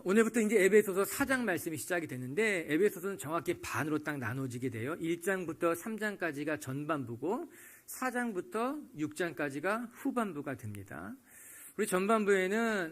오늘부터 이제 에베소서 4장 말씀이 시작이 되는데, 에베소서는 정확히 반으로 딱 나눠지게 돼요. 1장부터 3장까지가 전반부고 4장부터 6장까지가 후반부가 됩니다. 우리 전반부에는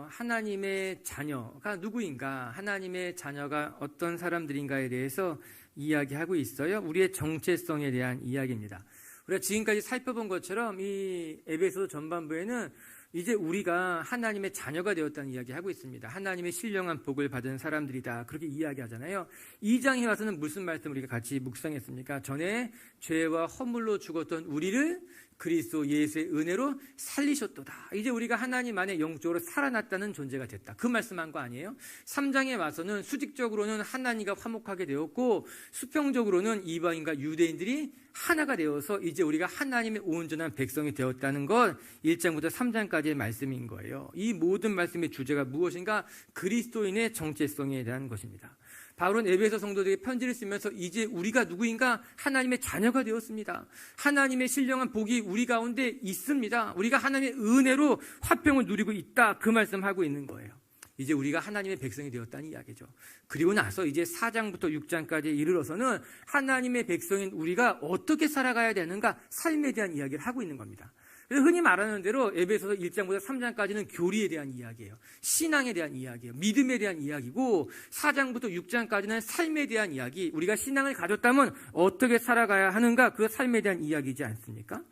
하나님의 자녀가 누구인가, 하나님의 자녀가 어떤 사람들인가에 대해서 이야기하고 있어요. 우리의 정체성에 대한 이야기입니다. 우리가 지금까지 살펴본 것처럼 이 에베소서 전반부에는 이제 우리가 하나님의 자녀가 되었다는 이야기하고 있습니다. 하나님의 신령한 복을 받은 사람들이다, 그렇게 이야기하잖아요. 2장에 와서는 무슨 말씀 우리가 같이 묵상했습니까? 전에 죄와 허물로 죽었던 우리를 그리스도 예수의 은혜로 살리셨도다. 이제 우리가 하나님 안에 영적으로 살아났다는 존재가 됐다, 그 말씀한 거 아니에요? 3장에 와서는 수직적으로는 하나님과 화목하게 되었고, 수평적으로는 이방인과 유대인들이 하나가 되어서 이제 우리가 하나님의 온전한 백성이 되었다는 것, 1장부터 3장까지의 말씀인 거예요. 이 모든 말씀의 주제가 무엇인가? 그리스도인의 정체성에 대한 것입니다. 바울은 에베소 성도들에게 편지를 쓰면서 이제 우리가 누구인가? 하나님의 자녀가 되었습니다. 하나님의 신령한 복이 우리 가운데 있습니다. 우리가 하나님의 은혜로 화평을 누리고 있다, 그 말씀하고 있는 거예요. 이제 우리가 하나님의 백성이 되었다는 이야기죠. 그리고 나서 이제 4장부터 6장까지 이르러서는 하나님의 백성인 우리가 어떻게 살아가야 되는가, 삶에 대한 이야기를 하고 있는 겁니다. 그래서 흔히 말하는 대로 에베소서 1장부터 3장까지는 교리에 대한 이야기예요. 신앙에 대한 이야기예요. 믿음에 대한 이야기고, 4장부터 6장까지는 삶에 대한 이야기, 우리가 신앙을 가졌다면 어떻게 살아가야 하는가, 그 삶에 대한 이야기이지 않습니까?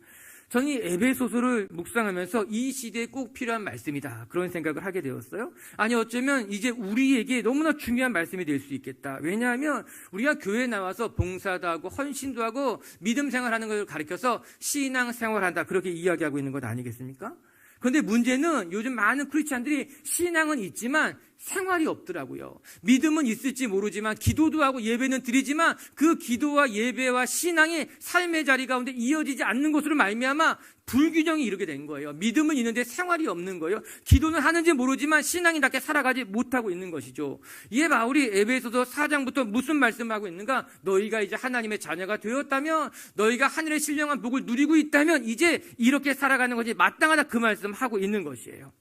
저는 이 에베소서를 묵상하면서 이 시대에 꼭 필요한 말씀이다, 그런 생각을 하게 되었어요. 아니, 어쩌면 이제 우리에게 너무나 중요한 말씀이 될 수 있겠다. 왜냐하면 우리가 교회에 나와서 봉사도 하고 헌신도 하고 믿음 생활하는 것을 가르쳐서 신앙 생활한다, 그렇게 이야기하고 있는 것 아니겠습니까? 그런데 문제는 요즘 많은 크리스찬들이 신앙은 있지만 생활이 없더라고요. 믿음은 있을지 모르지만, 기도도 하고 예배는 드리지만 그 기도와 예배와 신앙이 삶의 자리 가운데 이어지지 않는 것으로 말미암아 불균형이 이르게 된 거예요. 믿음은 있는데 생활이 없는 거예요. 기도는 하는지 모르지만 신앙인답게 살아가지 못하고 있는 것이죠. 이에 바울이 에베소서 4장부터 무슨 말씀하고 있는가? 너희가 이제 하나님의 자녀가 되었다면, 너희가 하늘의 신령한 복을 누리고 있다면 이제 이렇게 살아가는 것이 마땅하다, 그 말씀하고 있는 것이에요.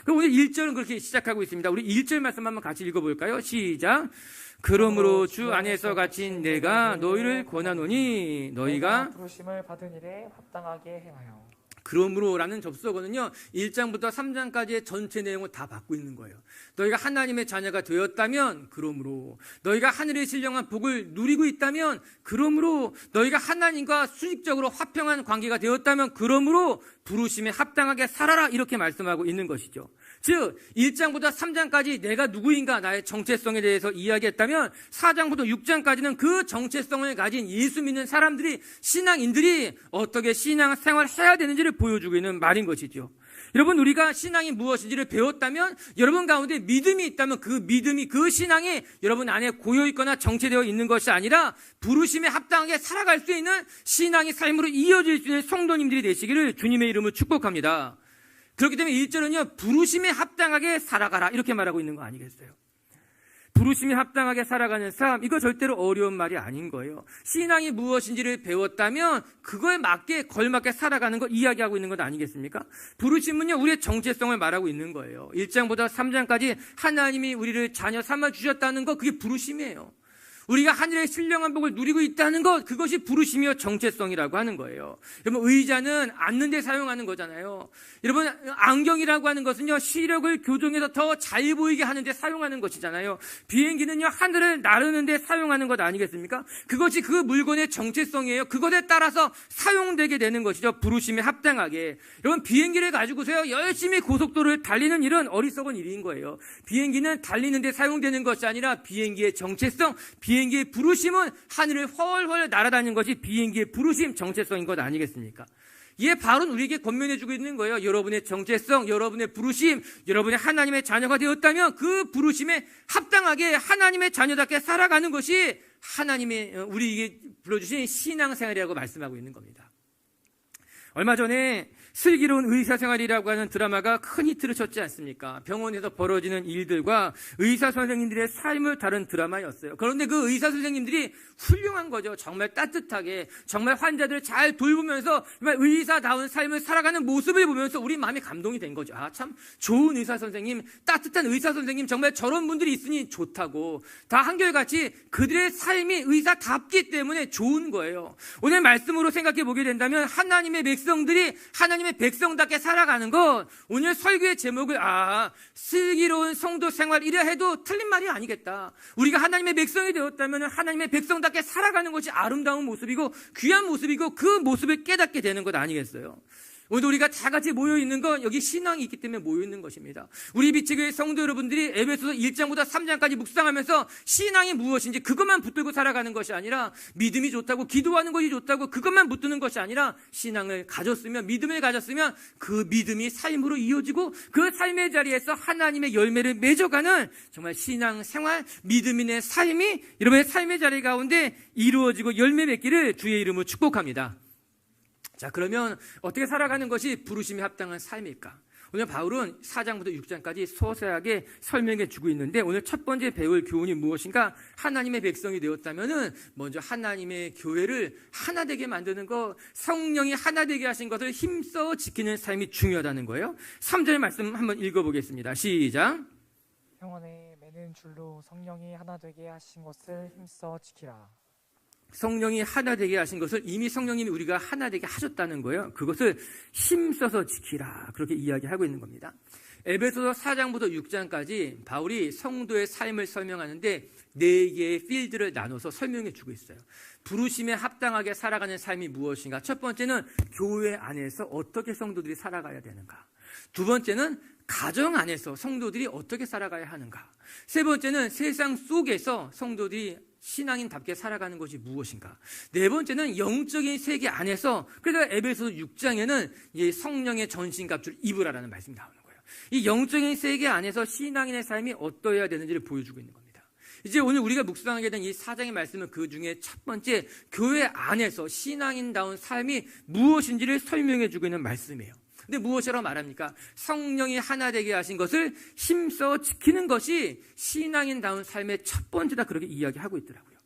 그럼 오늘 1절은 그렇게 시작하고 있습니다. 우리 1절 말씀 한번 같이 읽어볼까요? 시작. 그러므로 주 안에서 갇힌 내가 너희를 권하노니 너희가 부르심을 받은 일에 합당하게 행하여. 그러므로라는 접속어는요, 1장부터 3장까지의 전체 내용을 다 받고 있는 거예요. 너희가 하나님의 자녀가 되었다면 그러므로, 너희가 하늘의 신령한 복을 누리고 있다면 그러므로, 너희가 하나님과 수직적으로 화평한 관계가 되었다면 그러므로 부르심에 합당하게 살아라, 이렇게 말씀하고 있는 것이죠. 즉 1장부터 3장까지 내가 누구인가, 나의 정체성에 대해서 이야기했다면 4장부터 6장까지는 그 정체성을 가진 예수 믿는 사람들이, 신앙인들이 어떻게 신앙생활을 해야 되는지를 보여주고 있는 말인 것이죠. 여러분, 우리가 신앙이 무엇인지를 배웠다면, 여러분 가운데 믿음이 있다면 그 믿음이, 그 신앙이 여러분 안에 고여있거나 정체되어 있는 것이 아니라 부르심에 합당하게 살아갈 수 있는 신앙의 삶으로 이어질 수 있는 성도님들이 되시기를 주님의 이름으로 축복합니다. 그렇기 때문에 1절은요, 부르심에 합당하게 살아가라, 이렇게 말하고 있는 거 아니겠어요? 부르심에 합당하게 살아가는 삶, 이거 절대로 어려운 말이 아닌 거예요. 신앙이 무엇인지를 배웠다면 그거에 맞게, 걸맞게 살아가는 거 이야기하고 있는 것 아니겠습니까? 부르심은요, 우리의 정체성을 말하고 있는 거예요. 1장부터 3장까지 하나님이 우리를 자녀 삼아 주셨다는 것, 그게 부르심이에요. 우리가 하늘의 신령한 복을 누리고 있다는 것, 그것이 부르심이요 정체성이라고 하는 거예요. 여러분, 의자는 앉는 데 사용하는 거잖아요. 여러분, 안경이라고 하는 것은요, 시력을 교정해서 더 잘 보이게 하는 데 사용하는 것이잖아요. 비행기는요, 하늘을 나르는 데 사용하는 것 아니겠습니까? 그것이 그 물건의 정체성이에요. 그것에 따라서 사용되게 되는 것이죠. 부르심에 합당하게. 여러분, 비행기를 가지고서요, 열심히 고속도로를 달리는 일은 어리석은 일인 거예요. 비행기는 달리는 데 사용되는 것이 아니라 비행기의 정체성, 비행기의 부르심은 하늘을 훨훨 날아다니는 것이 비행기의 부르심, 정체성인 것 아니겠습니까? 이에 바울은 우리에게 권면해주고 있는 거예요. 여러분의 정체성, 여러분의 부르심, 여러분의 하나님의 자녀가 되었다면 그 부르심에 합당하게 하나님의 자녀답게 살아가는 것이 하나님의 우리에게 불러주신 신앙생활이라고 말씀하고 있는 겁니다. 얼마 전에 슬기로운 의사생활이라고 하는 드라마가 큰 히트를 쳤지 않습니까? 병원에서 벌어지는 일들과 의사 선생님들의 삶을 다룬 드라마였어요. 그런데 그 의사 선생님들이 훌륭한 거죠. 정말 따뜻하게, 정말 환자들을 잘 돌보면서 정말 의사다운 삶을 살아가는 모습을 보면서 우리 마음이 감동이 된 거죠. 아, 참 좋은 의사 선생님, 따뜻한 의사 선생님, 정말 저런 분들이 있으니 좋다고. 다 한결같이 그들의 삶이 의사답기 때문에 좋은 거예요. 오늘 말씀으로 생각해 보게 된다면 하나님의 백성들이 하나님의 백성답게 살아가는 것, 오늘 설교의 제목을 슬기로운 성도 생활 이래 해도 틀린 말이 아니겠다. 우리가 하나님의 백성이 되었다면 하나님의 백성답게 살아가는 것이 아름다운 모습이고 귀한 모습이고 그 모습을 깨닫게 되는 것 아니겠어요? 오늘 우리가 다 같이 모여있는 건 여기 신앙이 있기 때문에 모여있는 것입니다. 우리 비치교회 성도 여러분들이 에베소서 1장부터 3장까지 묵상하면서 신앙이 무엇인지 그것만 붙들고 살아가는 것이 아니라, 믿음이 좋다고, 기도하는 것이 좋다고 그것만 붙드는 것이 아니라, 신앙을 가졌으면, 믿음을 가졌으면 그 믿음이 삶으로 이어지고 그 삶의 자리에서 하나님의 열매를 맺어가는 정말 신앙생활, 믿음인의 삶이 여러분의 삶의 자리 가운데 이루어지고 열매 맺기를 주의 이름으로 축복합니다. 자, 그러면 어떻게 살아가는 것이 부르심에 합당한 삶일까? 오늘 바울은 4장부터 6장까지 소세하게 설명해 주고 있는데, 오늘 첫 번째 배울 교훈이 무엇인가? 하나님의 백성이 되었다면은 먼저 하나님의 교회를 하나 되게 만드는 것, 성령이 하나 되게 하신 것을 힘써 지키는 삶이 중요하다는 거예요. 3절 말씀 한번 읽어보겠습니다. 시작. 영혼에 매는 줄로 성령이 하나 되게 하신 것을 힘써 지키라. 성령이 하나 되게 하신 것을 이미 성령님이 우리가 하나 되게 하셨다는 거예요. 그것을 힘써서 지키라, 그렇게 이야기하고 있는 겁니다. 에베소서 4장부터 6장까지 바울이 성도의 삶을 설명하는데 4개의 필드를 나눠서 설명해 주고 있어요. 부르심에 합당하게 살아가는 삶이 무엇인가? 첫 번째는 교회 안에서 어떻게 성도들이 살아가야 되는가? 두 번째는 가정 안에서 성도들이 어떻게 살아가야 하는가? 세 번째는 세상 속에서 성도들이 신앙인답게 살아가는 것이 무엇인가? 네 번째는 영적인 세계 안에서, 그래서 에베소서 6장에는 이 성령의 전신갑주를 입으라라는 말씀이 나오는 거예요. 이 영적인 세계 안에서 신앙인의 삶이 어떠해야 되는지를 보여주고 있는 겁니다. 이제 오늘 우리가 묵상하게 된 이 4장의 말씀은 그 중에 첫 번째, 교회 안에서 신앙인다운 삶이 무엇인지를 설명해 주고 있는 말씀이에요. 근데 무엇이라고 말합니까? 성령이 하나 되게 하신 것을 힘써 지키는 것이 신앙인다운 삶의 첫 번째다, 그렇게 이야기하고 있더라고요.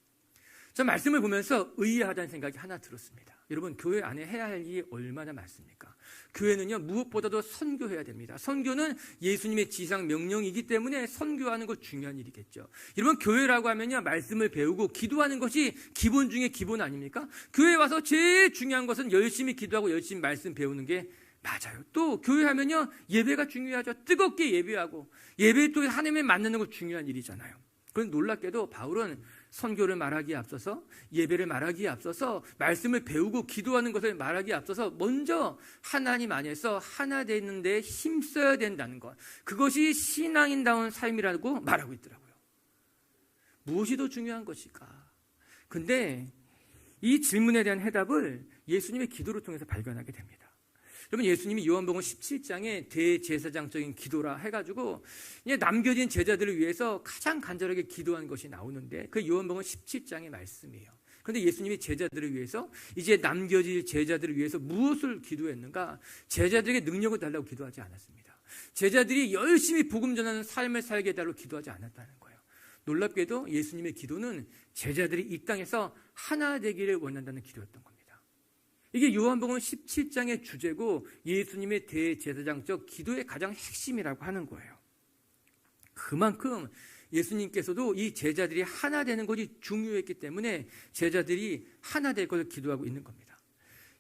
저 말씀을 보면서 의아하다는 생각이 하나 들었습니다. 여러분, 교회 안에 해야 할 일이 얼마나 많습니까? 교회는요, 무엇보다도 선교해야 됩니다. 선교는 예수님의 지상 명령이기 때문에 선교하는 것 중요한 일이겠죠. 여러분, 교회라고 하면요, 말씀을 배우고 기도하는 것이 기본 중에 기본 아닙니까? 교회에 와서 제일 중요한 것은 열심히 기도하고 열심히 말씀 배우는 게 맞아요. 또 교회 하면요, 예배가 중요하죠. 뜨겁게 예배하고 예배 또 하나님을 만나는 것 중요한 일이잖아요. 그런데 놀랍게도 바울은 선교를 말하기에 앞서서, 예배를 말하기에 앞서서, 말씀을 배우고 기도하는 것을 말하기에 앞서서 먼저 하나님 안에서 하나 되는 데 힘써야 된다는 것, 그것이 신앙인다운 삶이라고 말하고 있더라고요. 무엇이 더 중요한 것일까? 근데 이 질문에 대한 해답을 예수님의 기도를 통해서 발견하게 됩니다. 여러분, 예수님이 요한복음 17장에 대제사장적인 기도라 해가지고 남겨진 제자들을 위해서 가장 간절하게 기도한 것이 나오는데, 그 요한복음 17장의 말씀이에요. 그런데 예수님이 제자들을 위해서, 이제 남겨질 제자들을 위해서 무엇을 기도했는가? 제자들에게 능력을 달라고 기도하지 않았습니다. 제자들이 열심히 복음 전하는 삶을 살게 해달라고 기도하지 않았다는 거예요. 놀랍게도 예수님의 기도는 제자들이 이 땅에서 하나 되기를 원한다는 기도였던 겁니다. 이게 요한복음 17장의 주제고 예수님의 대제사장적 기도의 가장 핵심이라고 하는 거예요. 그만큼 예수님께서도 이 제자들이 하나 되는 것이 중요했기 때문에 제자들이 하나 될 것을 기도하고 있는 겁니다.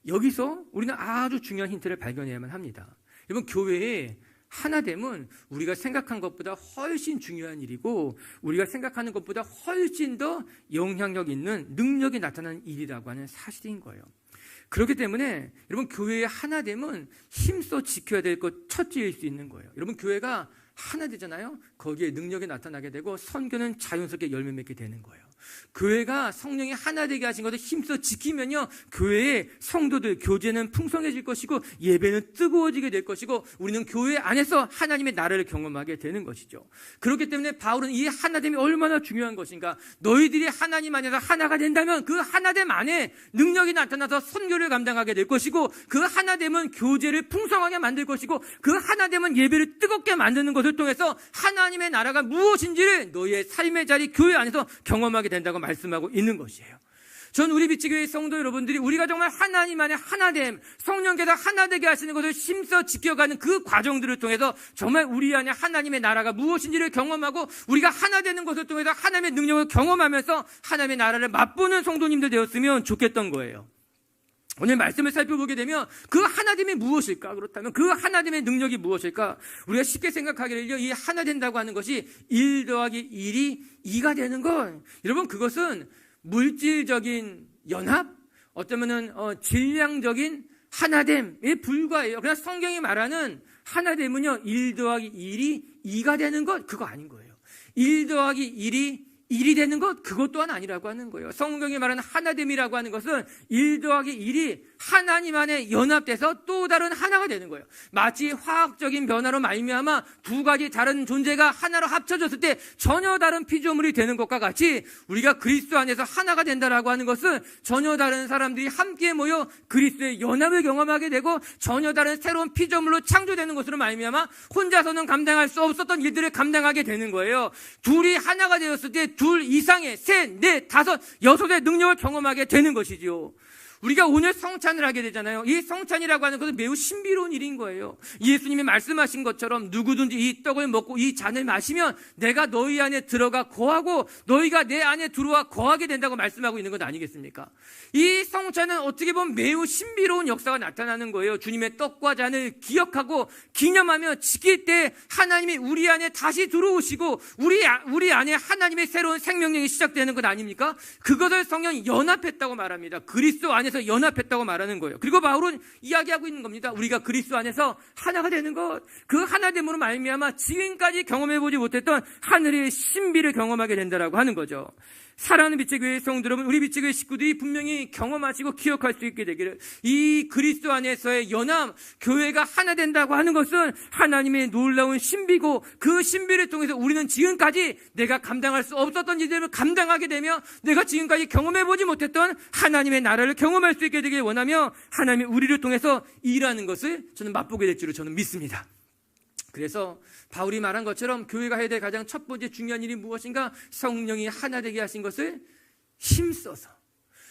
여기서 우리는 아주 중요한 힌트를 발견해야만 합니다. 여러분, 교회에 하나됨은 우리가 생각한 것보다 훨씬 중요한 일이고, 우리가 생각하는 것보다 훨씬 더 영향력 있는 능력이 나타나는 일이라고 하는 사실인 거예요. 그렇기 때문에 여러분, 교회의 하나됨은 힘써 지켜야 될 것 첫째일 수 있는 거예요. 여러분, 교회가 하나 되잖아요. 거기에 능력이 나타나게 되고 선교는 자연스럽게 열매 맺게 되는 거예요. 교회가 성령이 하나 되게 하신 것을 힘써 지키면요, 교회의 성도들, 교제는 풍성해질 것이고 예배는 뜨거워지게 될 것이고 우리는 교회 안에서 하나님의 나라를 경험하게 되는 것이죠. 그렇기 때문에 바울은 이 하나됨이 얼마나 중요한 것인가, 너희들이 하나님 안에서 하나가 된다면 그 하나됨 안에 능력이 나타나서 선교를 감당하게 될 것이고, 그 하나됨은 교제를 풍성하게 만들 것이고, 그 하나됨은 예배를 뜨겁게 만드는 것을 통해서 하나님의 나라가 무엇인지를 너희의 삶의 자리, 교회 안에서 경험하게 된다고 말씀하고 있는 것이에요. 전 우리 빛의 성도 여러분들이 우리가 정말 하나님 안에 하나됨, 성령께서 하나 되게 하시는 것을 힘써 지켜가는 그 과정들을 통해서 정말 우리 안에 하나님의 나라가 무엇인지를 경험하고 우리가 하나 되는 것을 통해서 하나님의 능력을 경험하면서 하나님의 나라를 맛보는 성도님들 되었으면 좋겠던 거예요. 오늘 말씀을 살펴보게 되면 그 하나됨이 무엇일까? 그렇다면 그 하나됨의 능력이 무엇일까? 우리가 쉽게 생각하기를요, 이 하나 된다고 하는 것이 1 더하기 1이 2가 되는 것, 여러분, 그것은 물질적인 연합, 어쩌면은 질량적인 하나됨에 불과해요. 그러나 성경이 말하는 하나됨은요, 1 더하기 1이 2가 되는 것, 그거 아닌 거예요. 1 더하기 1이 1이 되는 것, 그것 또한 아니라고 하는 거예요. 성경이 말하는 하나됨이라고 하는 것은 1 더하기 1이 하나님 안에 연합돼서 또 다른 하나가 되는 거예요. 마치 화학적인 변화로 말미암아 두 가지 다른 존재가 하나로 합쳐졌을 때 전혀 다른 피조물이 되는 것과 같이 우리가 그리스도 안에서 하나가 된다라고 하는 것은 전혀 다른 사람들이 함께 모여 그리스도의 연합을 경험하게 되고 전혀 다른 새로운 피조물로 창조되는 것으로 말미암아 혼자서는 감당할 수 없었던 일들을 감당하게 되는 거예요. 둘이 하나가 되었을 때 둘 이상의 셋, 넷, 다섯, 여섯의 능력을 경험하게 되는 것이죠. 우리가 오늘 성찬을 하게 되잖아요. 이 성찬이라고 하는 것은 매우 신비로운 일인 거예요. 예수님이 말씀하신 것처럼 누구든지 이 떡을 먹고 이 잔을 마시면 내가 너희 안에 들어가 거하고 너희가 내 안에 들어와 거하게 된다고 말씀하고 있는 것 아니겠습니까? 이 성찬은 어떻게 보면 매우 신비로운 역사가 나타나는 거예요. 주님의 떡과 잔을 기억하고 기념하며 지킬 때 하나님이 우리 안에 다시 들어오시고 우리 안에 하나님의 새로운 생명력이 시작되는 것 아닙니까? 그것을 성경이 연합했다고 말합니다. 그리스도 안에서 연합했다고 말하는 거예요. 그리고 바울은 이야기하고 있는 겁니다. 우리가 그리스도 안에서 하나가 되는 것, 그 하나됨으로 말미암아 지금까지 경험해보지 못했던 하늘의 신비를 경험하게 된다라고 하는 거죠. 사랑하는 빛의 교회 성도 여러분, 우리 빛의 교회 식구들이 분명히 경험하시고 기억할 수 있게 되기를, 이 그리스도 안에서의 연합, 교회가 하나 된다고 하는 것은 하나님의 놀라운 신비고, 그 신비를 통해서 우리는 지금까지 내가 감당할 수 없었던 일들을 감당하게 되며 내가 지금까지 경험해보지 못했던 하나님의 나라를 경험할 수 있게 되길 원하며 하나님이 우리를 통해서 일하는 것을 저는 맛보게 될 줄을 저는 믿습니다. 그래서 바울이 말한 것처럼 교회가 해야 될 가장 첫 번째 중요한 일이 무엇인가? 성령이 하나 되게 하신 것을 힘써서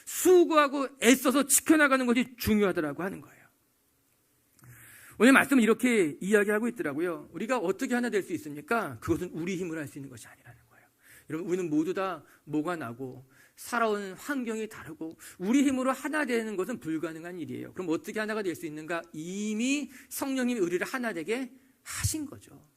수고하고 애써서 지켜나가는 것이 중요하다고 하는 거예요. 오늘 말씀은 이렇게 이야기하고 있더라고요. 우리가 어떻게 하나 될 수 있습니까? 그것은 우리 힘으로 할 수 있는 것이 아니라는 거예요. 여러분, 우리는 모두 다 뭐가 나고 살아온 환경이 다르고 우리 힘으로 하나 되는 것은 불가능한 일이에요. 그럼 어떻게 하나가 될 수 있는가? 이미 성령님이 우리를 하나 되게 하신 거죠.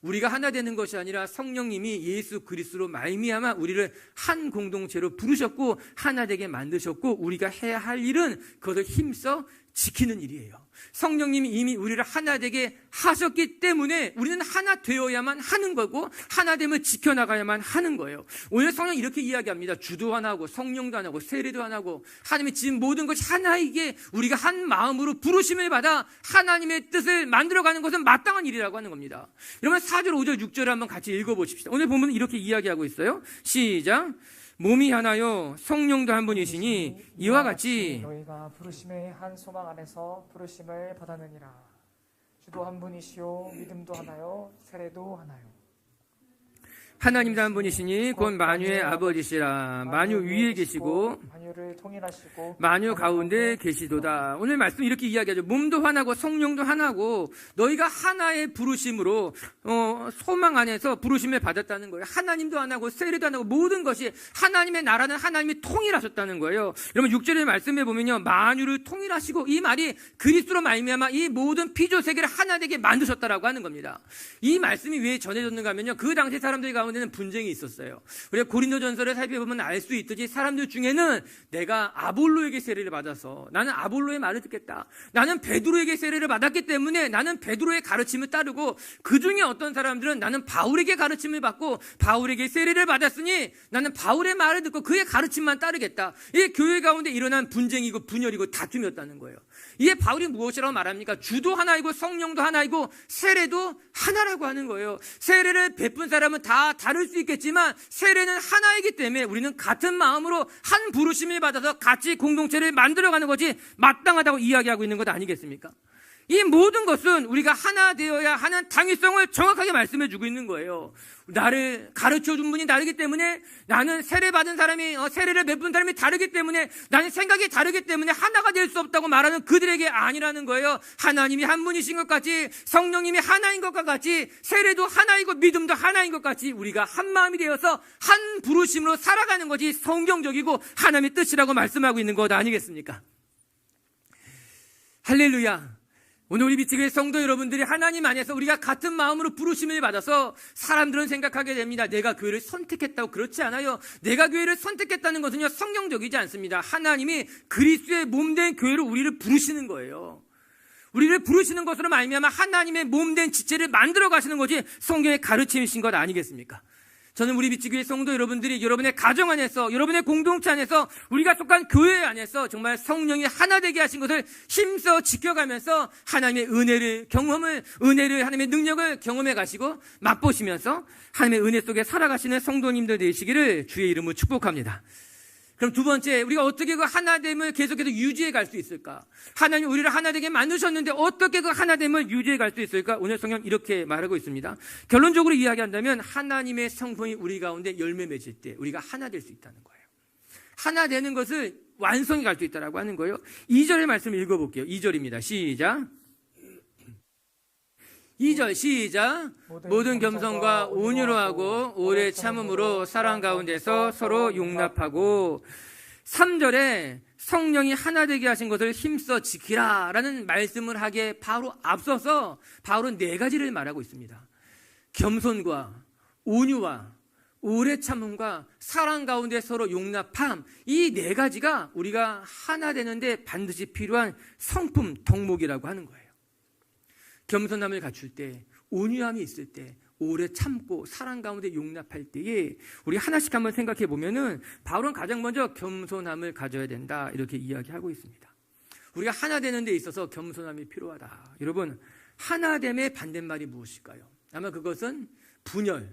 우리가 하나 되는 것이 아니라 성령님이 예수 그리스도로 말미암아 우리를 한 공동체로 부르셨고 하나 되게 만드셨고, 우리가 해야 할 일은 그것을 힘써 지키는 일이에요. 성령님이 이미 우리를 하나 되게 하셨기 때문에 우리는 하나 되어야만 하는 거고 하나됨을 지켜나가야만 하는 거예요. 오늘 성령 이렇게 이야기합니다. 주도 하나고 성령도 하나고 세례도 하나고 하나님이 지은 모든 것이 하나이게 우리가 한 마음으로 부르심을 받아 하나님의 뜻을 만들어가는 것은 마땅한 일이라고 하는 겁니다. 여러분, 4절, 5절, 6절을 한번 같이 읽어보십시다. 오늘 보면 이렇게 이야기하고 있어요. 시작. 몸이 하나요 성령도 한 분이시니 이와 같이 너희가 부르심의 한 소망 안에서 부르심을 받았느니라. 주도 한 분이시요 믿음도 하나요 세례도 하나요. 하나님도 한 분이시니 곧 만유의 아버지시라. 만유 위에 계시고 만유를 통일하시고 만유 가운데 계시도다. 오늘 말씀 이렇게 이야기하죠. 몸도 하나고 성령도 하나고 너희가 하나의 부르심으로 소망 안에서 부르심을 받았다는 거예요. 하나님도 하나고 세례도 하나고 모든 것이 하나님의 나라는 하나님이 통일하셨다는 거예요. 여러분, 6절의 말씀에 보면요, 만유를 통일하시고, 이 말이 그리스도로 말미암아 이 모든 피조 세계를 하나 되게 만드셨다라고 하는 겁니다. 이 말씀이 왜 전해졌는가 하면요, 그 당시 사람들 가운데는 분쟁이 있었어요. 우리가 고린도전서를 살펴보면 알 수 있듯이 사람들 중에는 내가 아볼로에게 세례를 받아서 나는 아볼로의 말을 듣겠다. 나는 베드로에게 세례를 받았기 때문에 나는 베드로의 가르침을 따르고, 그 중에 어떤 사람들은 나는 바울에게 가르침을 받고 바울에게 세례를 받았으니 나는 바울의 말을 듣고 그의 가르침만 따르겠다. 이게 교회 가운데 일어난 분쟁이고 분열이고 다툼이었다는 거예요. 이에 바울이 무엇이라고 말합니까? 주도 하나이고 성령도 하나이고 세례도 하나라고 하는 거예요. 세례를 베푼 사람은 다 다를 수 있겠지만 세례는 하나이기 때문에 우리는 같은 마음으로 한 부르심을 받아서 같이 공동체를 만들어가는 것이 마땅하다고 이야기하고 있는 것 아니겠습니까? 이 모든 것은 우리가 하나 되어야 하는 당위성을 정확하게 말씀해 주고 있는 거예요. 나를 가르쳐 준 분이 다르기 때문에, 나는 세례받은 사람이 세례를 베푼 사람이 다르기 때문에, 나는 생각이 다르기 때문에 하나가 될 수 없다고 말하는 그들에게 아니라는 거예요. 하나님이 한 분이신 것 같이, 성령님이 하나인 것과 같이, 세례도 하나이고 믿음도 하나인 것 같이 우리가 한 마음이 되어서 한 부르심으로 살아가는 것이 성경적이고 하나님의 뜻이라고 말씀하고 있는 것 아니겠습니까? 할렐루야. 오늘 우리 미치교회 성도 여러분들이 하나님 안에서 우리가 같은 마음으로 부르심을 받아서, 사람들은 생각하게 됩니다. 내가 교회를 선택했다고. 그렇지 않아요. 내가 교회를 선택했다는 것은요, 성경적이지 않습니다. 하나님이 그리스도의 몸된 교회로 우리를 부르시는 거예요. 우리를 부르시는 것으로 말미암아 하나님의 몸된 지체를 만들어 가시는 것이 성경의 가르침이신 것 아니겠습니까? 저는 우리 미치교회 성도 여러분들이 여러분의 가정 안에서, 여러분의 공동체 안에서, 우리가 속한 교회 안에서 정말 성령이 하나 되게 하신 것을 힘써 지켜가면서 하나님의 은혜를 하나님의 능력을 경험해 가시고 맛보시면서 하나님의 은혜 속에 살아가시는 성도님들 되시기를 주의 이름으로 축복합니다. 그럼 두 번째, 우리가 어떻게 그 하나됨을 계속해서 유지해 갈 수 있을까? 하나님 우리를 하나되게 만드셨는데 어떻게 그 하나됨을 유지해 갈 수 있을까? 오늘 성경 이렇게 말하고 있습니다. 결론적으로 이야기한다면 하나님의 성품이 우리 가운데 열매 맺을 때 우리가 하나 될 수 있다는 거예요. 하나 되는 것을 완성해 갈 수 있다라고 하는 거예요. 2절의 말씀을 읽어볼게요. 2절입니다. 시작. 2절 시작. 모든 겸손과 온유로 하고 오래 참음으로 사랑 가운데서 서로 용납하고. 3절에 성령이 하나 되게 하신 것을 힘써 지키라 라는 말씀을 하기에 바로 앞서서 바울은 4가지를 말하고 있습니다. 겸손과 온유와 오래 참음과 사랑 가운데 서로 용납함, 이 4가지가 우리가 하나 되는데 반드시 필요한 성품, 덕목이라고 하는 거예요. 겸손함을 갖출 때, 온유함이 있을 때, 오래 참고 사랑 가운데 용납할 때에 우리 하나씩 한번 생각해 보면은 바울은 가장 먼저 겸손함을 가져야 된다 이렇게 이야기하고 있습니다. 우리가 하나 되는 데 있어서 겸손함이 필요하다. 여러분, 하나됨의 반대말이 무엇일까요? 아마 그것은 분열,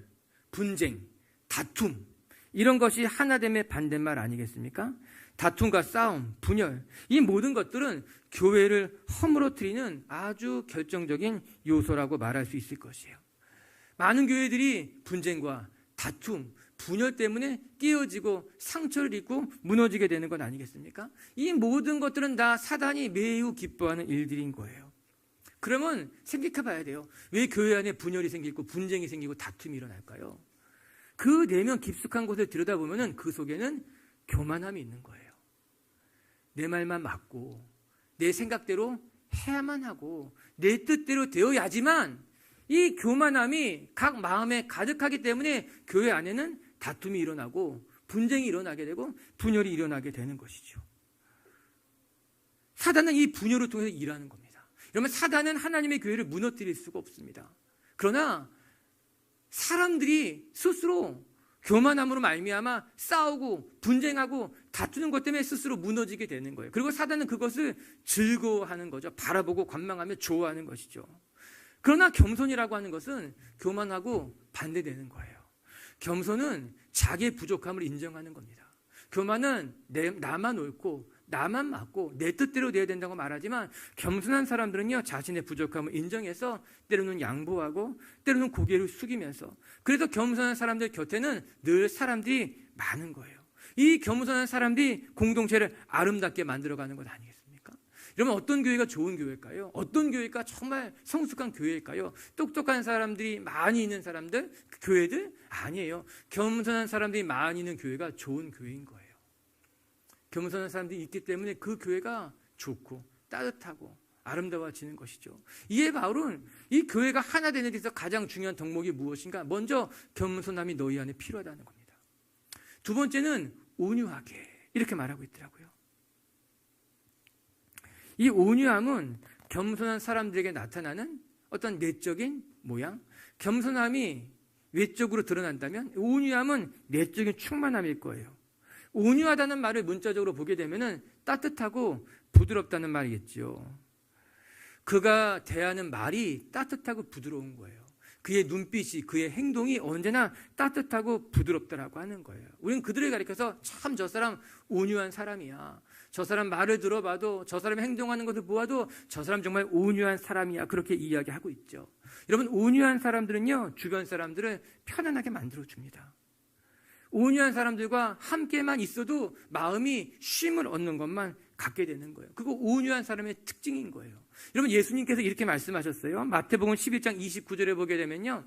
분쟁, 다툼, 이런 것이 하나됨의 반대말 아니겠습니까? 다툼과 싸움, 분열, 이 모든 것들은 교회를 허물어뜨리는 아주 결정적인 요소라고 말할 수 있을 것이에요. 많은 교회들이 분쟁과 다툼, 분열 때문에 깨어지고 상처를 입고 무너지게 되는 건 아니겠습니까? 이 모든 것들은 다 사단이 매우 기뻐하는 일들인 거예요. 그러면 생각해 봐야 돼요. 왜 교회 안에 분열이 생기고 분쟁이 생기고 다툼이 일어날까요? 그 내면 깊숙한 곳을 들여다보면 그 속에는 교만함이 있는 거예요. 내 말만 맞고 내 생각대로 해야만 하고 내 뜻대로 되어야지만, 이 교만함이 각 마음에 가득하기 때문에 교회 안에는 다툼이 일어나고 분쟁이 일어나게 되고 분열이 일어나게 되는 것이죠. 사단은 이 분열을 통해서 일하는 겁니다. 여러분, 사단은 하나님의 교회를 무너뜨릴 수가 없습니다. 그러나 사람들이 스스로 교만함으로 말미암아 싸우고 분쟁하고 다투는 것 때문에 스스로 무너지게 되는 거예요. 그리고 사단은 그것을 즐거워하는 거죠. 바라보고 관망하며 좋아하는 것이죠. 그러나 겸손이라고 하는 것은 교만하고 반대되는 거예요. 겸손은 자기의 부족함을 인정하는 겁니다. 교만은 나만 옳고 나만 맞고 내 뜻대로 돼야 된다고 말하지만, 겸손한 사람들은요, 자신의 부족함을 인정해서 때로는 양보하고 때로는 고개를 숙이면서, 그래서 겸손한 사람들 곁에는 늘 사람들이 많은 거예요. 이 겸손한 사람들이 공동체를 아름답게 만들어가는 것 아니겠습니까? 여러분, 어떤 교회가 좋은 교회일까요? 어떤 교회가 정말 성숙한 교회일까요? 똑똑한 사람들이 많이 있는 사람들, 교회들? 아니에요. 겸손한 사람들이 많이 있는 교회가 좋은 교회인 거예요. 겸손한 사람들이 있기 때문에 그 교회가 좋고 따뜻하고 아름다워지는 것이죠. 이에 바울은 이 교회가 하나 되는 데서 가장 중요한 덕목이 무엇인가? 먼저 겸손함이 너희 안에 필요하다는 겁니다. 두 번째는 온유하게. 이렇게 말하고 있더라고요. 이 온유함은 겸손한 사람들에게 나타나는 어떤 내적인 모양, 겸손함이 외적으로 드러난다면 온유함은 내적인 충만함일 거예요. 온유하다는 말을 문자적으로 보게 되면 따뜻하고 부드럽다는 말이겠죠. 그가 대하는 말이 따뜻하고 부드러운 거예요. 그의 눈빛이, 그의 행동이 언제나 따뜻하고 부드럽다라고 하는 거예요. 우리는 그들을 가리켜서 참 저 사람 온유한 사람이야. 저 사람 말을 들어봐도, 저 사람이 행동하는 것을 보아도 저 사람 정말 온유한 사람이야. 그렇게 이야기하고 있죠. 여러분, 온유한 사람들은요, 주변 사람들을 편안하게 만들어줍니다. 온유한 사람들과 함께만 있어도 마음이 쉼을 얻는 것만 갖게 되는 거예요. 그거 온유한 사람의 특징인 거예요. 여러분, 예수님께서 이렇게 말씀하셨어요. 마태복음 11장 29절에 보게 되면요,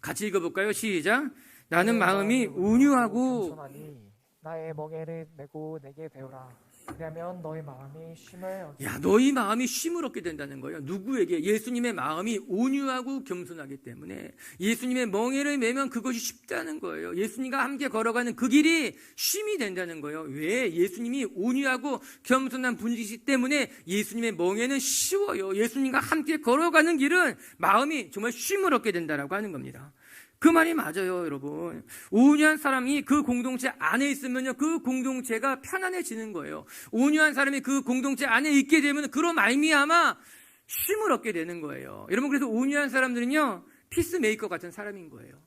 같이 읽어볼까요? 시작. 나는 마음이 온유하고 겸손하니 나의 멍에를 메고 내게 배우라. 그러면 너희 마음이 쉼을 얻게. 너희 마음이 쉼을 얻게 된다는 거예요. 누구에게? 예수님의 마음이 온유하고 겸손하기 때문에 예수님의 멍에를 메면 그것이 쉽다는 거예요. 예수님과 함께 걸어가는 그 길이 쉼이 된다는 거예요. 왜? 예수님이 온유하고 겸손한 분이시기 때문에 예수님의 멍에는 쉬워요. 예수님과 함께 걸어가는 길은 마음이 정말 쉼을 얻게 된다라고 하는 겁니다. 그 말이 맞아요, 여러분. 온유한 사람이 그 공동체 안에 있으면요, 그 공동체가 편안해지는 거예요. 온유한 사람이 그 공동체 안에 있게 되면 그로 말미암아 쉼을 얻게 되는 거예요. 여러분, 그래서 온유한 사람들은요, 피스메이커 같은 사람인 거예요.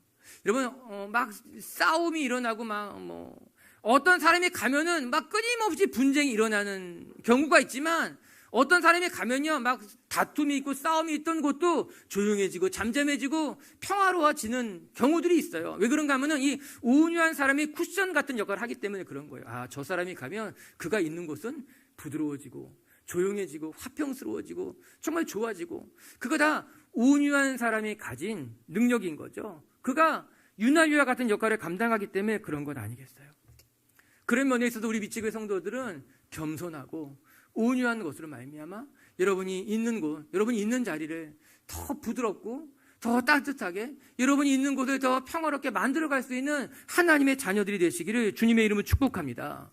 여러분, 막 싸움이 일어나고 어떤 사람이 가면은 막 끊임없이 분쟁이 일어나는 경우가 있지만, 어떤 사람이 가면요, 막 다툼이 있고 싸움이 있던 곳도 조용해지고 잠잠해지고 평화로워지는 경우들이 있어요. 왜 그런가 하면은 이 온유한 사람이 쿠션 같은 역할을 하기 때문에 그런 거예요. 저 사람이 가면 그가 있는 곳은 부드러워지고 조용해지고 화평스러워지고 정말 좋아지고, 그거 다 온유한 사람이 가진 능력인 거죠. 그가 유나유와 같은 역할을 감당하기 때문에 그런 것 아니겠어요? 그런 면에 있어서 우리 미치교회 성도들은 겸손하고 온유한 것으로 말미암아 여러분이 있는 곳, 여러분이 있는 자리를 더 부드럽고 더 따뜻하게, 여러분이 있는 곳을 더 평화롭게 만들어갈 수 있는 하나님의 자녀들이 되시기를 주님의 이름으로 축복합니다.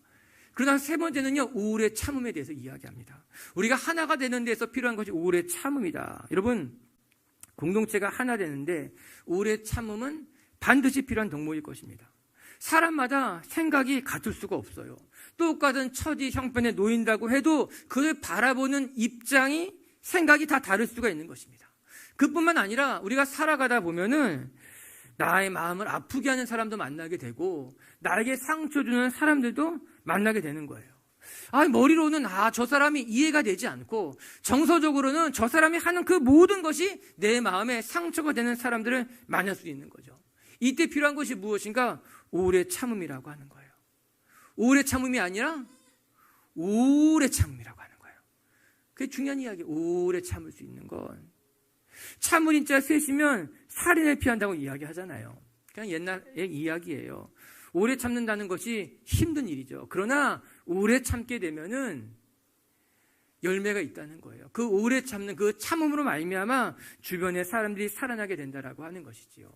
그러나 세 번째는요, 오래 참음에 대해서 이야기합니다. 우리가 하나가 되는 데서 필요한 것이 오래 참음이다. 여러분, 공동체가 하나 되는데 오래 참음은 반드시 필요한 덕목일 것입니다. 사람마다 생각이 같을 수가 없어요. 똑같은 처지 형편에 놓인다고 해도 그를 바라보는 입장이, 생각이 다 다를 수가 있는 것입니다. 그뿐만 아니라 우리가 살아가다 보면은 나의 마음을 아프게 하는 사람도 만나게 되고 나에게 상처 주는 사람들도 만나게 되는 거예요. 머리로는 저 사람이 이해가 되지 않고 정서적으로는 저 사람이 하는 그 모든 것이 내 마음에 상처가 되는 사람들을 만날 수 있는 거죠. 이때 필요한 것이 무엇인가? 오래 참음이라고 하는 거예요. 오래 참음이 아니라 오래 참음이라고 하는 거예요. 그게 중요한 이야기예요. 오래 참을 수 있는 건. 참을 인자 셋이면 살인을 피한다고 이야기하잖아요. 그냥 옛날의 이야기예요. 오래 참는다는 것이 힘든 일이죠. 그러나 오래 참게 되면은 열매가 있다는 거예요. 그 오래 참는 그 참음으로 말미암아 주변의 사람들이 살아나게 된다라고 하는 것이지요.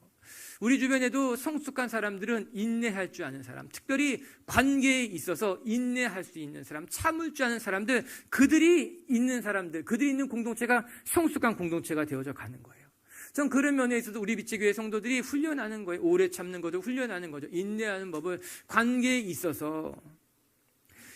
우리 주변에도 성숙한 사람들은 인내할 줄 아는 사람, 특별히 관계에 있어서 인내할 수 있는 사람, 참을 줄 아는 사람들, 그들이 있는 사람들, 그들이 있는 공동체가 성숙한 공동체가 되어져 가는 거예요. 전 그런 면에 있어서 우리 비치교회 성도들이 훈련하는 거예요. 오래 참는 것을 훈련하는 거죠. 인내하는 법을 관계에 있어서.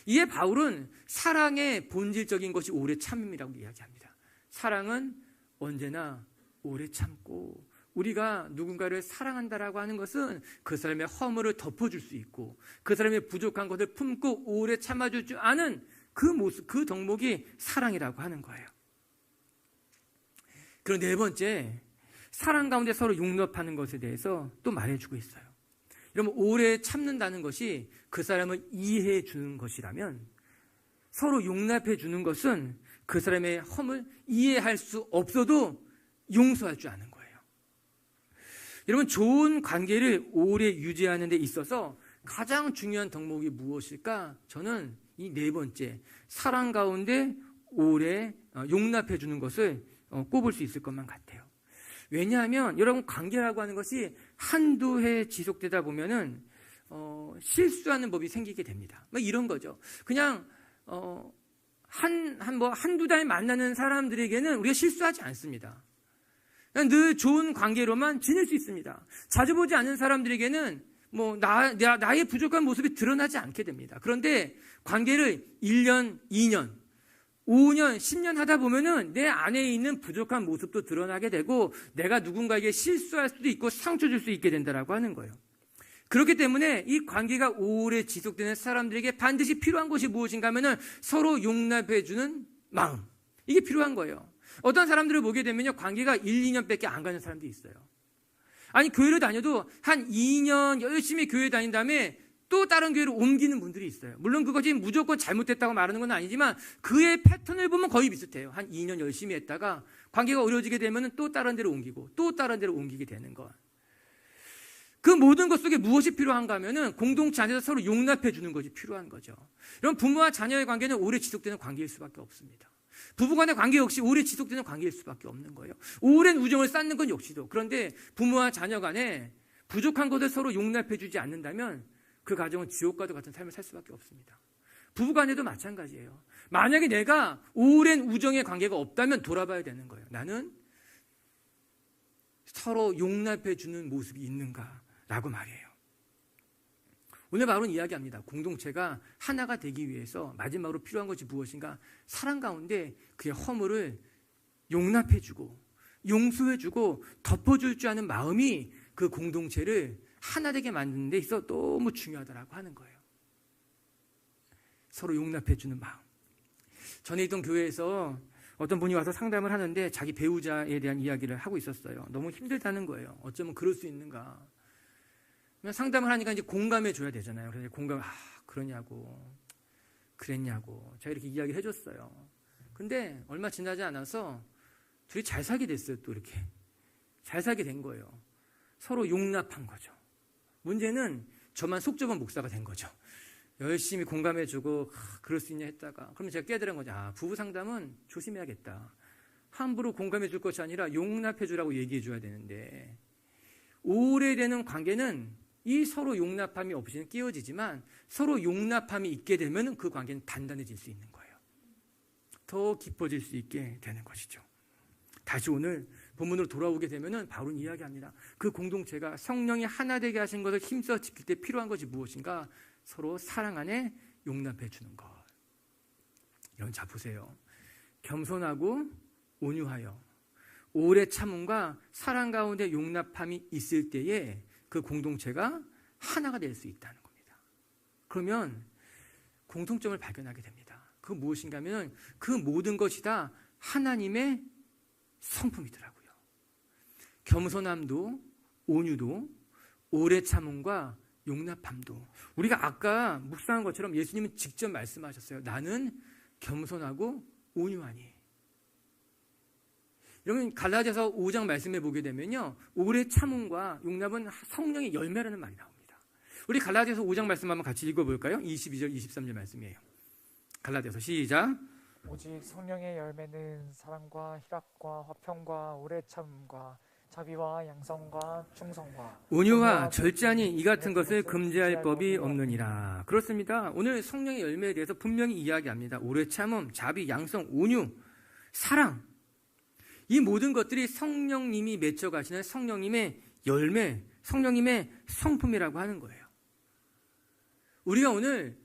이에 바울은 사랑의 본질적인 것이 오래 참음이라고 이야기합니다. 사랑은 언제나 오래 참고, 우리가 누군가를 사랑한다라고 하는 것은 그 사람의 허물을 덮어줄 수 있고 그 사람의 부족한 것을 품고 오래 참아줄 줄 아는 그 모습, 그 덕목이 사랑이라고 하는 거예요. 그리고 네 번째, 사랑 가운데 서로 용납하는 것에 대해서 또 말해주고 있어요. 여러분, 오래 참는다는 것이 그 사람을 이해해 주는 것이라면, 서로 용납해 주는 것은 그 사람의 허물 이해할 수 없어도 용서할 줄 아는 거예요. 여러분, 좋은 관계를 오래 유지하는 데 있어서 가장 중요한 덕목이 무엇일까? 저는 이 네 번째, 사랑 가운데 오래 용납해 주는 것을 꼽을 수 있을 것만 같아요. 왜냐하면 여러분, 관계라고 하는 것이 한두 해 지속되다 보면은 실수하는 법이 생기게 됩니다. 뭐 이런 거죠. 그냥 한두 달 만나는 사람들에게는 우리가 실수하지 않습니다. 그냥 늘 좋은 관계로만 지낼 수 있습니다. 자주 보지 않는 사람들에게는 나의 부족한 모습이 드러나지 않게 됩니다. 그런데 관계를 1년, 2년, 5년, 10년 하다 보면은 내 안에 있는 부족한 모습도 드러나게 되고 내가 누군가에게 실수할 수도 있고 상처 줄 수 있게 된다라고 하는 거예요. 그렇기 때문에 이 관계가 오래 지속되는 사람들에게 반드시 필요한 것이 무엇인가 하면은 서로 용납해주는 마음. 이게 필요한 거예요. 어떤 사람들을 보게 되면요, 관계가 1, 2년밖에 안 가는 사람도 있어요. 아니, 교회를 다녀도 한 2년 열심히 교회 다닌 다음에 또 다른 교회로 옮기는 분들이 있어요. 물론 그것이 무조건 잘못됐다고 말하는 건 아니지만 그의 패턴을 보면 거의 비슷해요. 한 2년 열심히 했다가 관계가 어려워지게 되면 또 다른 데로 옮기고 또 다른 데로 옮기게 되는 것. 그 모든 것 속에 무엇이 필요한가 하면은 공동체 안에서 서로 용납해 주는 것이 필요한 거죠. 이런 부모와 자녀의 관계는 오래 지속되는 관계일 수밖에 없습니다. 부부간의 관계 역시 오래 지속되는 관계일 수밖에 없는 거예요. 오랜 우정을 쌓는 건 역시도. 그런데 부모와 자녀 간에 부족한 것을 서로 용납해 주지 않는다면 그 가정은 지옥과도 같은 삶을 살 수밖에 없습니다. 부부간에도 마찬가지예요. 만약에 내가 오랜 우정의 관계가 없다면 돌아봐야 되는 거예요. 나는 서로 용납해 주는 모습이 있는가라고 말이에요. 오늘 바로는 이야기합니다. 공동체가 하나가 되기 위해서 마지막으로 필요한 것이 무엇인가? 사랑 가운데 그의 허물을 용납해주고 용서해주고 덮어줄 줄 아는 마음이 그 공동체를 하나 되게 만드는 데 있어 너무 중요하다고 하는 거예요. 서로 용납해주는 마음. 전에 있던 교회에서 어떤 분이 와서 상담을 하는데 자기 배우자에 대한 이야기를 하고 있었어요. 너무 힘들다는 거예요. 어쩌면 그럴 수 있는가. 상담을 하니까 이제 공감해 줘야 되잖아요. 그래서 그러냐고, 그랬냐고. 제가 이렇게 이야기를 해줬어요. 근데 얼마 지나지 않아서 둘이 잘 살게 됐어요. 또 이렇게. 잘 살게 된 거예요. 서로 용납한 거죠. 문제는 저만 속 좁은 목사가 된 거죠. 열심히 공감해 주고, 그럴 수 있냐 했다가. 그러면 제가 깨달은 거죠. 부부 상담은 조심해야겠다. 함부로 공감해 줄 것이 아니라 용납해 주라고 얘기해 줘야 되는데, 오래되는 관계는 이 서로 용납함이 없이는 깨어지지만 서로 용납함이 있게 되면 그 관계는 단단해질 수 있는 거예요. 더 깊어질 수 있게 되는 것이죠. 다시 오늘 본문으로 돌아오게 되면 바울은 이야기합니다. 그 공동체가 성령이 하나 되게 하신 것을 힘써 지킬 때 필요한 것이 무엇인가? 서로 사랑 안에 용납해 주는 것. 여러분 자 보세요. 겸손하고 온유하여 오래 참음과 사랑 가운데 용납함이 있을 때에 그 공동체가 하나가 될 수 있다는 겁니다. 그러면 공통점을 발견하게 됩니다. 그 무엇인가 하면 그 모든 것이 다 하나님의 성품이더라고요. 겸손함도 온유도 오래 참음과 용납함도. 우리가 아까 묵상한 것처럼 예수님은 직접 말씀하셨어요. 나는 겸손하고 온유하니. 여러분 갈라디아서 5장 말씀해 보게 되면요, 오래 참음과 용납은 성령의 열매라는 말이 나옵니다. 우리 갈라디아서 5장 말씀 한번 같이 읽어볼까요? 22절 23절 말씀이에요. 갈라디아서 시작. 오직 성령의 열매는 사랑과 희락과 화평과 오래 참음과 자비와 양성과 충성과 온유와 절제하니 이 같은 것을 금지할 법이 없느니라. 그렇습니다. 오늘 성령의 열매에 대해서 분명히 이야기합니다. 오래 참음, 자비, 양성, 온유, 사랑. 이 모든 것들이 성령님이 맺어가시는 성령님의 열매, 성령님의 성품이라고 하는 거예요. 우리가 오늘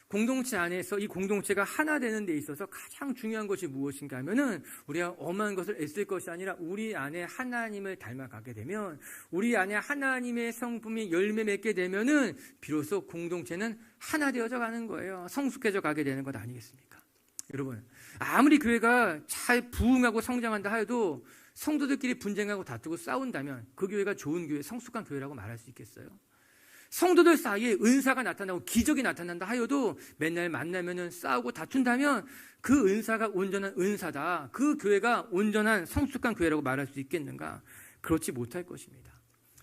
공동체 안에서 이 공동체가 하나 되는 데 있어서 가장 중요한 것이 무엇인가 하면은 우리가 엄한 것을 애쓸 것이 아니라 우리 안에 하나님을 닮아가게 되면, 우리 안에 하나님의 성품이 열매 맺게 되면은 비로소 공동체는 하나 되어져 가는 거예요. 성숙해져 가게 되는 것 아니겠습니까? 여러분, 아무리 교회가 잘 부흥하고 성장한다 하여도 성도들끼리 분쟁하고 다투고 싸운다면 그 교회가 좋은 교회, 성숙한 교회라고 말할 수 있겠어요? 성도들 사이에 은사가 나타나고 기적이 나타난다 하여도 맨날 만나면은 싸우고 다툰다면 그 은사가 온전한 은사다, 그 교회가 온전한 성숙한 교회라고 말할 수 있겠는가? 그렇지 못할 것입니다.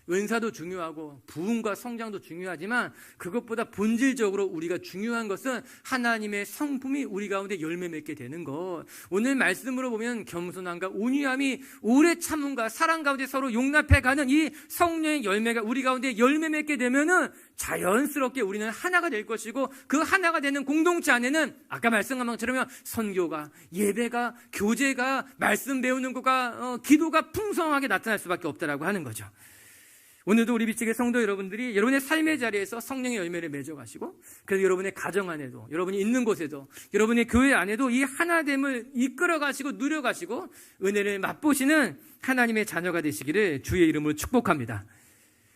은사도 중요하고 부흥과 성장도 중요하지만 그것보다 본질적으로 우리가 중요한 것은 하나님의 성품이 우리 가운데 열매 맺게 되는 것. 오늘 말씀으로 보면 겸손함과 온유함이 오래 참음과 사랑 가운데 서로 용납해가는 이 성령의 열매가 우리 가운데 열매 맺게 되면은 자연스럽게 우리는 하나가 될 것이고, 그 하나가 되는 공동체 안에는 아까 말씀한 것처럼 선교가, 예배가, 교제가, 말씀 배우는 것과 기도가 풍성하게 나타날 수밖에 없다라고 하는 거죠. 오늘도 우리 빛의 성도 여러분들이 여러분의 삶의 자리에서 성령의 열매를 맺어가시고, 그래서 여러분의 가정 안에도, 여러분이 있는 곳에도, 여러분의 교회 안에도 이 하나됨을 이끌어가시고 누려가시고 은혜를 맛보시는 하나님의 자녀가 되시기를 주의 이름으로 축복합니다.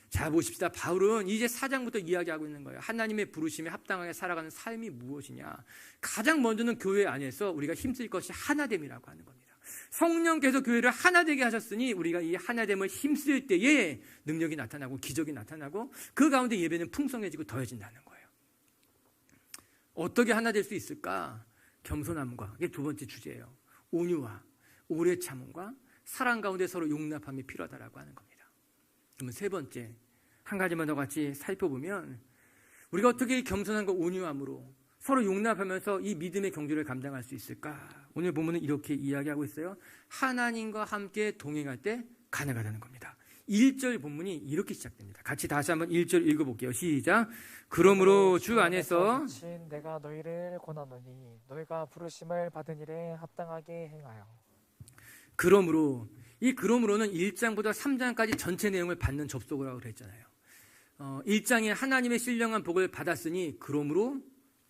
자, 보십시다. 바울은 이제 4장부터 이야기하고 있는 거예요. 하나님의 부르심에 합당하게 살아가는 삶이 무엇이냐. 가장 먼저는 교회 안에서 우리가 힘쓸 것이 하나됨이라고 하는 겁니다. 성령께서 교회를 하나 되게 하셨으니 우리가 이 하나됨을 힘쓸 때에 능력이 나타나고 기적이 나타나고 그 가운데 예배는 풍성해지고 더해진다는 거예요. 어떻게 하나 될 수 있을까? 겸손함과, 이게 두 번째 주제예요. 온유와 오래 참음과 사랑 가운데 서로 용납함이 필요하다라고 하는 겁니다. 그러면 세 번째, 한 가지만 더 같이 살펴보면 우리가 어떻게 이 겸손함과 온유함으로 서로 용납하면서 이 믿음의 경주를 감당할 수 있을까? 오늘 본문은 이렇게 이야기하고 있어요. 하나님과 함께 동행할 때 가능하다는 겁니다. 1절 본문이 이렇게 시작됩니다. 같이 다시 한번 1절 읽어볼게요. 시작. 그러므로 주 안에서 내가 너희를 권하노니 너희가 부르심을 받은 일에 합당하게 행하여. 그러므로, 이 그러므로는 1장부터 3장까지 전체 내용을 받는 접속이라고 그랬잖아요. 1장에 하나님의 신령한 복을 받았으니 그러므로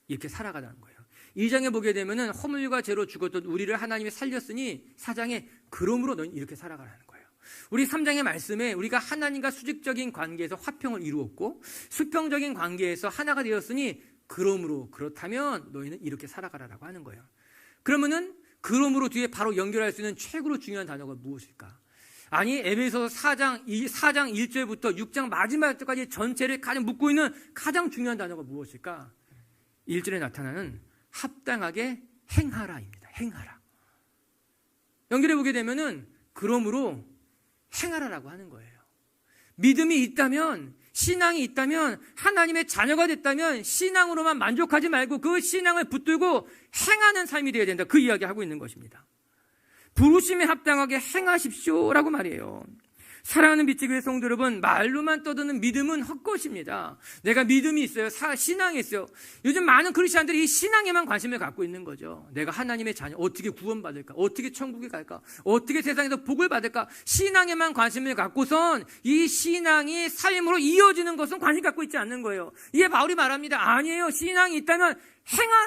이렇게 살아가라는 거예요. 2장에 보게 되면은 허물과 죄로 죽었던 우리를 하나님이 살렸으니 4장에 그러므로 너는 이렇게 살아가라는 거예요. 우리 3장의 말씀에 우리가 하나님과 수직적인 관계에서 화평을 이루었고 수평적인 관계에서 하나가 되었으니 그러므로, 그렇다면 너희는 이렇게 살아가라라고 하는 거예요. 그러면은 그러므로 뒤에 바로 연결할 수 있는 최고로 중요한 단어가 무엇일까? 아니, 에베소서 4장 1절부터 6장 마지막 때까지 전체를 가장 묶고 있는 가장 중요한 단어가 무엇일까? 1절에 나타나는 합당하게 행하라입니다. 행하라. 연결해 보게 되면은 그러므로 행하라라고 하는 거예요. 믿음이 있다면, 신앙이 있다면, 하나님의 자녀가 됐다면 신앙으로만 만족하지 말고 그 신앙을 붙들고 행하는 삶이 되어야 된다. 그 이야기하고 있는 것입니다. 부르심에 합당하게 행하십시오라고 말이에요. 사랑하는 빛의 교회 성도 여러분, 말로만 떠드는 믿음은 헛것입니다. 내가 믿음이 있어요. 신앙이 있어요. 요즘 많은 크리스찬들이 이 신앙에만 관심을 갖고 있는 거죠. 내가 하나님의 자녀, 어떻게 구원받을까? 어떻게 천국에 갈까? 어떻게 세상에서 복을 받을까? 신앙에만 관심을 갖고선 이 신앙이 삶으로 이어지는 것은 관심 갖고 있지 않는 거예요. 이게 바울이 말합니다. 아니에요. 신앙이 있다면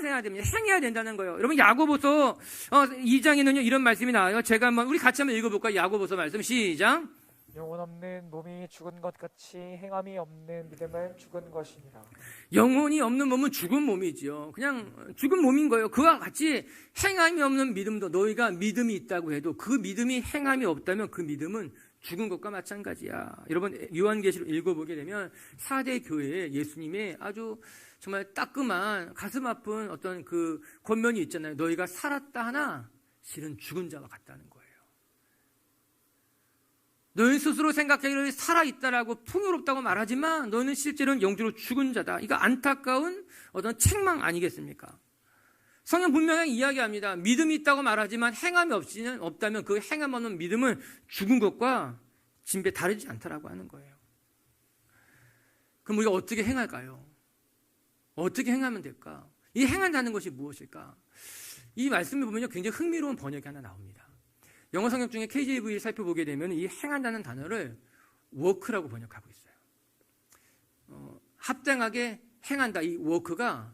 행해야 됩니다. 행해야 된다는 거예요. 여러분, 야고보서 2장에는요 이런 말씀이 나와요. 제가 우리 같이 한번 읽어볼까요? 야고보서 말씀 시작. 영혼 없는 몸이 죽은 것 같이 행함이 없는 믿음은 죽은 것이니라. 영혼이 없는 몸은 죽은 몸이지요. 그냥 죽은 몸인 거예요. 그와 같이 행함이 없는 믿음도, 너희가 믿음이 있다고 해도 그 믿음이 행함이 없다면 그 믿음은 죽은 것과 마찬가지야. 여러분, 요한계시록 읽어보게 되면 4대 교회에 예수님의 아주 정말 따끔한 가슴 아픈 어떤 그 권면이 있잖아요. 너희가 살았다 하나 실은 죽은 자와 같다는 거예요. 너희 스스로 생각하기를 살아있다라고 풍요롭다고 말하지만 너는 실제로는 영적으로 죽은 자다. 이거 안타까운 어떤 책망 아니겠습니까? 성경 분명히 이야기합니다. 믿음이 있다고 말하지만 행함이 없다면 그 행함 없는 믿음은 죽은 것과 진배 다르지 않다라고 하는 거예요. 그럼 우리가 어떻게 행할까요? 어떻게 행하면 될까? 이 행한다는 것이 무엇일까? 이 말씀을 보면 굉장히 흥미로운 번역이 하나 나옵니다. 영어 성경 중에 KJV를 살펴보게 되면 이 행한다는 단어를 work라고 번역하고 있어요. 합당하게 행한다, 이 work가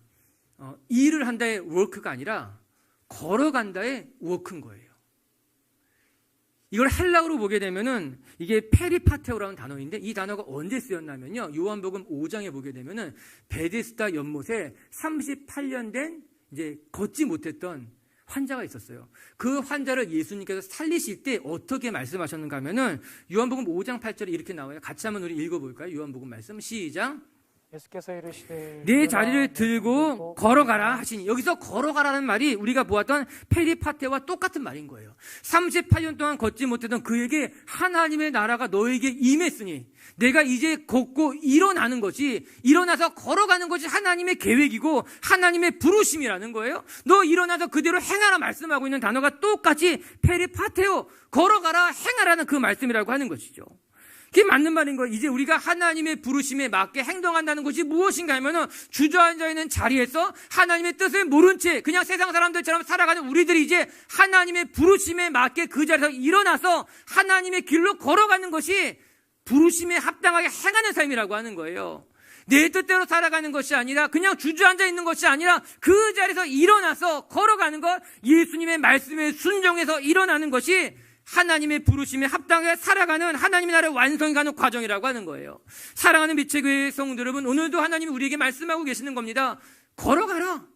일을 한다의 work가 아니라 걸어간다의 work인 거예요. 이걸 헬라어로 보게 되면은 이게 페리파테오라는 단어인데 이 단어가 언제 쓰였냐면요. 요한복음 5장에 보게 되면은 베데스다 연못에 38년 된 이제 걷지 못했던 환자가 있었어요. 그 환자를 예수님께서 살리실 때 어떻게 말씀하셨는가 하면은 요한복음 5장 8절에 이렇게 나와요. 같이 한번 우리 읽어볼까요? 요한복음 말씀 시작. 예수께서 이르시되 내 자리를 들고 걸어가라 하시니, 여기서 걸어가라는 말이 우리가 보았던 페리파테와 똑같은 말인 거예요. 38년 동안 걷지 못했던 그에게 하나님의 나라가 너에게 임했으니 내가 이제 걷고 일어나는 것이, 일어나서 걸어가는 것이 하나님의 계획이고 하나님의 부르심이라는 거예요. 너 일어나서 그대로 행하라 말씀하고 있는 단어가 똑같이 페리파테오, 걸어가라, 행하라는 그 말씀이라고 하는 것이죠. 그게 맞는 말인 거예요. 이제 우리가 하나님의 부르심에 맞게 행동한다는 것이 무엇인가 하면은 주저앉아 있는 자리에서 하나님의 뜻을 모른 채 그냥 세상 사람들처럼 살아가는 우리들이 이제 하나님의 부르심에 맞게 그 자리에서 일어나서 하나님의 길로 걸어가는 것이 부르심에 합당하게 행하는 삶이라고 하는 거예요. 내 뜻대로 살아가는 것이 아니라, 그냥 주저앉아 있는 것이 아니라 그 자리에서 일어나서 걸어가는 것, 예수님의 말씀에 순종해서 일어나는 것이 하나님의 부르심에 합당하게 살아가는 하나님의 나라의 완성이 가는 과정이라고 하는 거예요. 사랑하는 빛의 교회 성도 여러분, 오늘도 하나님이 우리에게 말씀하고 계시는 겁니다. 걸어가라.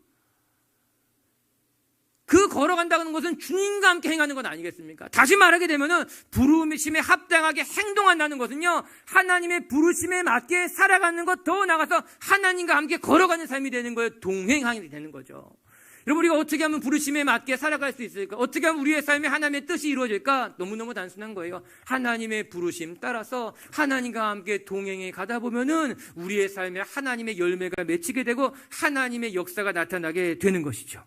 그 걸어간다는 것은 주님과 함께 행하는 건 아니겠습니까? 다시 말하게 되면은 부르심에 합당하게 행동한다는 것은요, 하나님의 부르심에 맞게 살아가는 것, 더 나아가서 하나님과 함께 걸어가는 삶이 되는 거예요. 동행하게 되는 거죠. 여러분, 우리가 어떻게 하면 부르심에 맞게 살아갈 수 있을까? 어떻게 하면 우리의 삶에 하나님의 뜻이 이루어질까? 너무너무 단순한 거예요. 하나님의 부르심 따라서 하나님과 함께 동행해 가다 보면은 우리의 삶에 하나님의 열매가 맺히게 되고 하나님의 역사가 나타나게 되는 것이죠.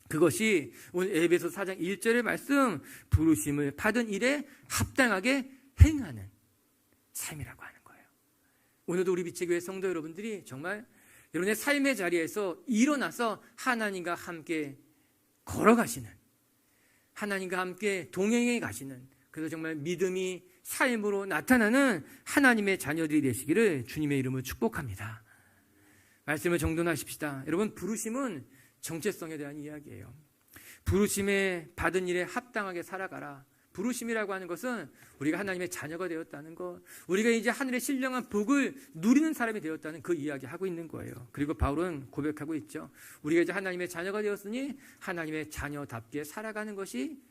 그것이 오늘 에베소 4장 1절의 말씀, 부르심을 받은 일에 합당하게 행하는 삶이라고 하는 거예요. 오늘도 우리 빛의 교회 성도 여러분들이 정말 여러분의 삶의 자리에서 일어나서 하나님과 함께 걸어가시는, 하나님과 함께 동행해 가시는, 그래서 정말 믿음이 삶으로 나타나는 하나님의 자녀들이 되시기를 주님의 이름으로 축복합니다. 말씀을 정돈하십시다. 여러분, 부르심은 정체성에 대한 이야기예요. 부르심에 받은 일에 합당하게 살아가라. 부르심이라고 하는 것은 우리가 하나님의 자녀가 되었다는 것, 우리가 이제 하늘의 신령한 복을 누리는 사람이 되었다는 그 이야기하고 있는 거예요. 그리고 바울은 고백하고 있죠. 우리가 이제 하나님의 자녀가 되었으니 하나님의 자녀답게 살아가는 것이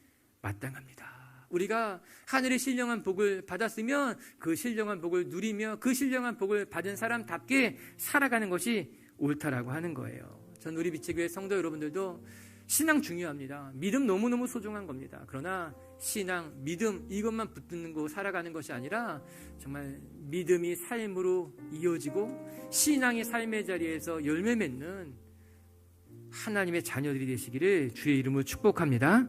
마땅합니다. 우리가 하늘의 신령한 복을 받았으면 그 신령한 복을 누리며 그 신령한 복을 받은 사람답게 살아가는 것이 옳다라고 하는 거예요. 전 우리 빛의 교회 성도 여러분들도 신앙 중요합니다. 믿음 너무너무 소중한 겁니다. 그러나 신앙, 믿음 이것만 붙들고 살아가는 것이 아니라 정말 믿음이 삶으로 이어지고 신앙이 삶의 자리에서 열매 맺는 하나님의 자녀들이 되시기를 주의 이름으로 축복합니다.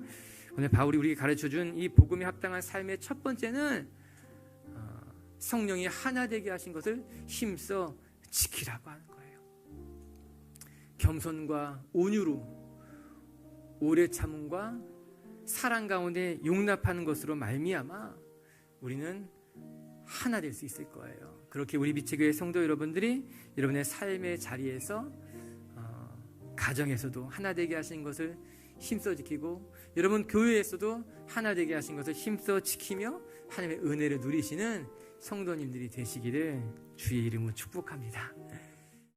오늘 바울이 우리에게 가르쳐준 이 복음에 합당한 삶의 첫 번째는 성령이 하나 되게 하신 것을 힘써 지키라고 하는 거예요. 겸손과 온유로, 오래 참음과 사랑 가운데 용납하는 것으로 말미암아 우리는 하나 될 수 있을 거예요. 그렇게 우리 빛의 교회 성도 여러분들이 여러분의 삶의 자리에서 가정에서도 하나 되게 하신 것을 힘써 지키고, 여러분 교회에서도 하나 되게 하신 것을 힘써 지키며 하나님의 은혜를 누리시는 성도님들이 되시기를 주의 이름으로 축복합니다.